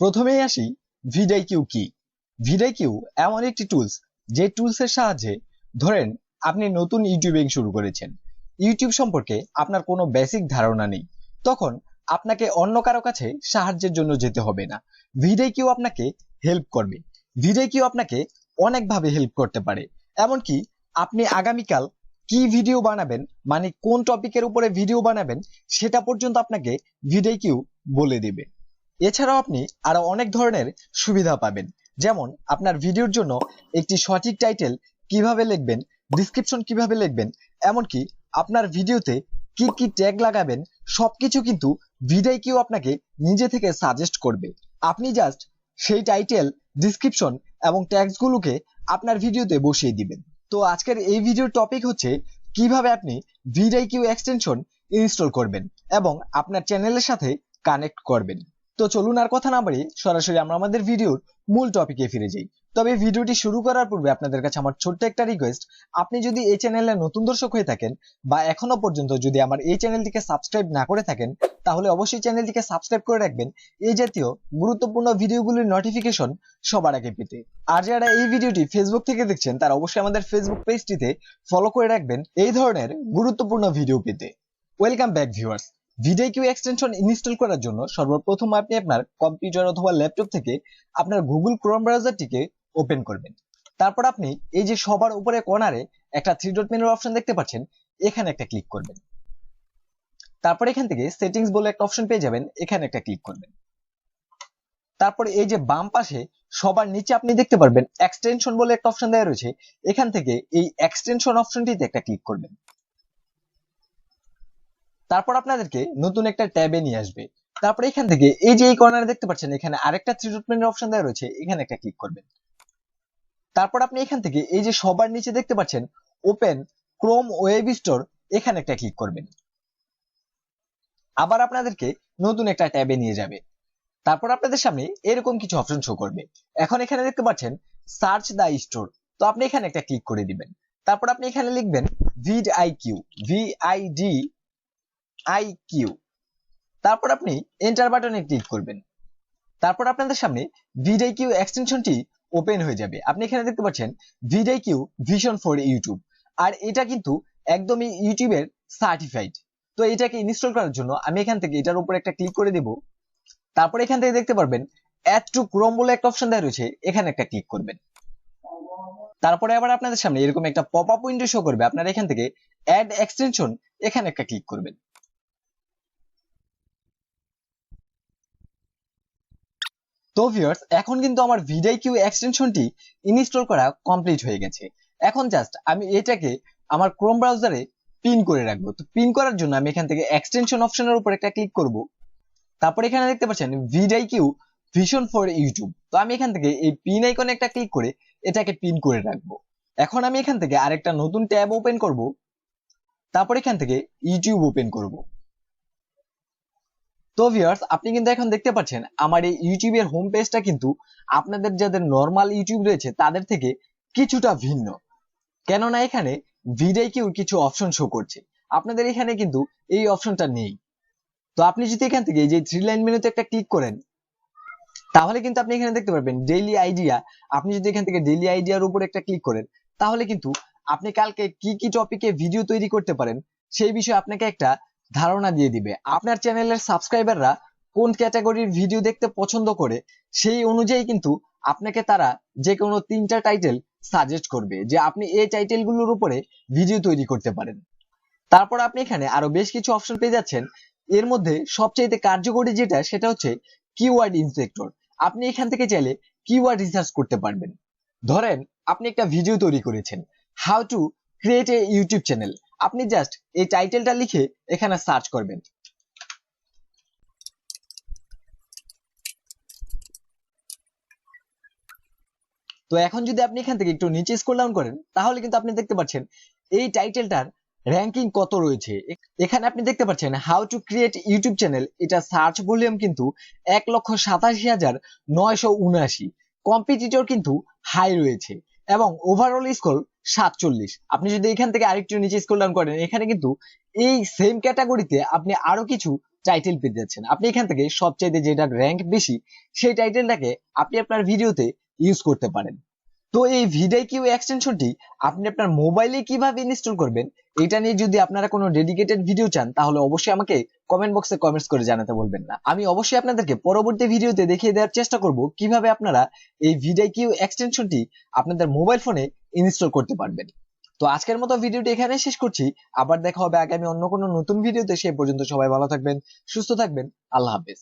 প্রথমেই আসি vidiQ কি। vidiQ এমন একটি টুলস, যে টুলসের সাহায্যে ধরেন আপনি নতুন ইউটিউবিং শুরু করেছেন, ইউটিউব সম্পর্কে আপনার কোনো বেসিক ধারণা নেই, তখন আপনাকে অন্য কারো কাছে সাহায্যের জন্য যেতে হবে না। vidiQ আপনাকে হেল্প করবে। vidiQ আপনাকে অনেকভাবে হেল্প করতে পারে। এমনকি আপনি আগামীকাল কি ভিডিও বানাবেন, মানে কোন টপিকের উপরে ভিডিও বানাবেন, সেটা পর্যন্ত আপনাকে vidiQ বলে দেবে। এছাড়াও আপনি আরো অনেক ধরনের সুবিধা পাবেন, যেমন আপনার ভিডিওর জন্য একটি সঠিক টাইটেল কিভাবে লিখবেন, ডেসক্রিপশন কিভাবে লিখবেন, এমনকি আপনার ভিডিওতে কি কি ট্যাগ লাগাবেন, সবকিছু কিন্তু vidiQ আপনাকে নিজে থেকে সাজেস্ট করবে। আপনি জাস্ট সেই টাইটেল, ডেসক্রিপশন এবং ট্যাগস গুলোকে আপনার ভিডিওতে বসিয়ে দিবেন। তো আজকের এই ভিডিওর টপিক হচ্ছে কিভাবে আপনি vidiQ এক্সটেনশন ইনস্টল করবেন এবং আপনার চ্যানেলের সাথে কানেক্ট করবেন। তো চলুন আর কথা না বাড়িয়ে সরাসরি আমরা আমাদের ভিডিওর মূল টপিকে ফিরে যাই। তবে ভিডিওটি শুরু করার পূর্বে আপনাদের কাছে আমার ছোট্ট একটা রিকোয়েস্ট, আপনি যদি এই চ্যানেলে নতুন দর্শক হয়ে থাকেন বা এখনো পর্যন্ত যদি আমার এই চ্যানেলটিকে সাবস্ক্রাইব না করে থাকেন, তাহলে অবশ্যই চ্যানেলটিকে সাবস্ক্রাইব করে রাখবেন এই জাতীয় গুরুত্বপূর্ণ ভিডিওগুলির নোটিফিকেশন সবার আগে পেতে। আর যারা এই ভিডিওটি ফেসবুক থেকে দেখছেন তারা অবশ্যই আমাদের ফেসবুক পেজটিতে ফলো করে রাখবেন এই ধরনের গুরুত্বপূর্ণ ভিডিও পেতে। Welcome back viewers. vidiQ extension install করার জন্য সর্বপ্রথম আপনি আপনার কম্পিউটার অথবা ল্যাপটপ থেকে আপনার গুগল ক্রোম ব্রাউজারটিকে ওপেন করবেন। তারপর আপনি এই যে সবার উপরে কর্নারে একটা থ্রি ডট মেনুর অপশন দেখতে পাচ্ছেন, এখানে একটা ক্লিক করবেন। তারপর এখান থেকে সেটিংস বলে একটা অপশন পেয়ে যাবেন, এখানে একটা ক্লিক করবেন। তারপর এই যে বাম পাশে সবার নিচে আপনি দেখতে পারবেন এক্সটেনশন বলে একটা অপশন দেওয়া রয়েছে, এখান থেকে এই এক্সটেনশন অপশনটিতে একটা ক্লিক করবেন। তারপর আপনাদেরকে নতুন একটা ট্যাবে নিয়ে আসবে। তারপর এখান থেকে এই যে এই কর্নারে দেখতে পাচ্ছেন এখানে আরেকটা থ্রি ডট মেনুর অপশন দেওয়া রয়েছে, এখানে একটা ক্লিক করবেন। তারপর আপনি এখান থেকে এই যে সবার নিচে দেখতে পাচ্ছেন ওপেন ক্রোম ওয়েব স্টোর, এখানে একটা ক্লিক করবেন। আবার আপনাদেরকে নতুন একটা ট্যাবে নিয়ে যাবে। তারপর আপনাদের সামনে এরকম কিছু অপশন শো করবে। এখন এখানে দেখতে পাচ্ছেন সার্চ দা স্টোর, তো আপনি এখানে একটা ক্লিক করে দিবেন। তারপর আপনি এখানে লিখবেন vidiQ, vidiQ। তারপর আপনি এন্টার বাটনে ক্লিক করবেন। তারপর আপনাদের সামনে vidiQ এক্সটেনশনটি ওপেন হয়ে যাবে। আপনি এখানে দেখতে পাচ্ছেন vidiQ ভিশন ফর ইউটিউব, আর এটা কিন্তু একদমই ইউটিউবের সার্টিফাইড। তো এটাকে ইনস্টল করার জন্য আমি এখান থেকে এটার উপর একটা ক্লিক করে দেব। তারপর এখান থেকে দেখতে পারবেন অ্যাড টু ক্রোম বলে একটা অপশন দেওয়া রয়েছে, এখানে একটা ক্লিক করবেন। তারপরে আবার আপনাদের সামনে এরকম একটা পপ আপ উইন্ডো শো করবে, আপনারা এখান থেকে অ্যাড এক্সটেনশন, এখানে একটা ক্লিক করবেন। তো ভিউয়ার্স, এখন কিন্তু আমার vidiQ এক্সটেনশনটি ইনস্টল করা কমপ্লিট হয়ে গেছে। এখন জাস্ট আমি এটাকে আমার ক্রোম ব্রাউজারে পিন করে রাখবো। তো পিন করার জন্য আমি এখান থেকে এক্সটেনশন অপশনের উপর একটা ক্লিক করব। তারপর এখানে দেখতে পাচ্ছেন vidiQ ভিশন ফর ইউটিউব, তো আমি এখান থেকে এই পিন আইকনে একটা ক্লিক করে এটাকে পিন করে রাখবো। এখন আমি এখান থেকে আরেকটা নতুন ট্যাব ওপেন করব। তারপর এখান থেকে ইউটিউব ওপেন করব। তো ভিউয়ার্স, আপনি কিন্তু এখন দেখতে পাচ্ছেন আমার এই ইউটিউবের হোম পেজটা কিন্তু আপনাদের যাদের নরমাল ইউটিউব রয়েছে তাদের থেকে কিছুটা ভিন্ন, কেননা এখানে vidiQর কিছু অপশন শো করছে, আপনাদের এখানে কিন্তু এই অপশনটা নেই। তো আপনি যদি এখান থেকে এই যে থ্রি লাইন মেনুতে একটা ক্লিক করেন, তাহলে কিন্তু আপনি এখানে দেখতে পারবেন ডেইলি আইডিয়া। আপনি যদি এখান থেকে ডেইলি আইডিয়ার উপর একটা ক্লিক করেন, তাহলে কিন্তু আপনি কালকে কি কি টপিকে ভিডিও তৈরি করতে পারেন সেই বিষয়ে আপনাকে একটা ধারণা দিয়ে দিবে। আপনার চ্যানেলের সাবস্ক্রাইবাররা কোন ক্যাটাগরির ভিডিও দেখতে পছন্দ করে, সেই অনুযায়ী কিন্তু আপনাকে তারা যে কোনো তিনটা টাইটেল সাজেস্ট করবে যে আপনি এই টাইটেলগুলোর উপরে ভিডিও তৈরি করতে পারেন। তারপর আপনি এখানে আরো বেশ কিছু অপশন পেয়ে যাচ্ছেন। এর মধ্যে সবচেয়ে কার্যকরী যেটা, সেটা হচ্ছে কিওয়ার্ড ইন্সপেক্টর। আপনি এখান থেকে চাইলে কিওয়ার্ড রিসার্চ করতে পারবেন। ধরেন আপনি একটা ভিডিও তৈরি করেছেন, how to create a YouTube channel, আপনি জাস্ট এই টাইটেলটা লিখে এখানে সার্চ করবেন। তো এখন যদি আপনি এখান থেকে একটু নিচে স্ক্রল ডাউন করেন, তাহলে কিন্তু আপনি দেখতে পাচ্ছেন এই টাইটেলটার র্যাঙ্কিং কত রয়েছে। এখানে আপনি দেখতে পাচ্ছেন how to create YouTube channel, এটা সার্চ ভলিউম কিন্তু 1,87,979, কম্পিটিটর কিন্তু হাই রয়েছে এবং ওভারঅল স্কোর 47। আপনি যদি এখান থেকে আরেকটু নিচে স্ক্রল ডাউন করেন, এখানে কিন্তু এই সেম ক্যাটাগরিতে আপনি আরো কিছু টাইটেল পেয়ে যাচ্ছেন। আপনি এখান থেকে সবচাইতে যেটা র্যাঙ্ক বেশি সেই টাইটেলটাকে আপনি আপনার ভিডিওতে ইউজ করতে পারেন। তো এই vidiQ এক্সটেনশনটি আপনি আপনার মোবাইলে কিভাবে ইনস্টল করবেন এটা নিয়ে যদি আপনারা কোনো ডেডিকেটেড ভিডিও চান তাহলে অবশ্যই আমাকে কমেন্ট বক্সে কমেন্টস করে জানাতে বলবেন না। আমি অবশ্যই আপনাদেরকে পরবর্তী ভিডিওতে দেখিয়ে দেওয়ার চেষ্টা করব কিভাবে আপনারা এই vidiQ এক্সটেনশনটি আপনাদের মোবাইল ফোনে ইনস্টল করতে পারবেন। তো আজকের মতো ভিডিওটি এখানে শেষ করছি। আবার দেখা হবে আগামী অন্য কোনো নতুন ভিডিওতে। সে পর্যন্ত সবাই ভালো থাকবেন, সুস্থ থাকবেন। আল্লাহ হাফেজ।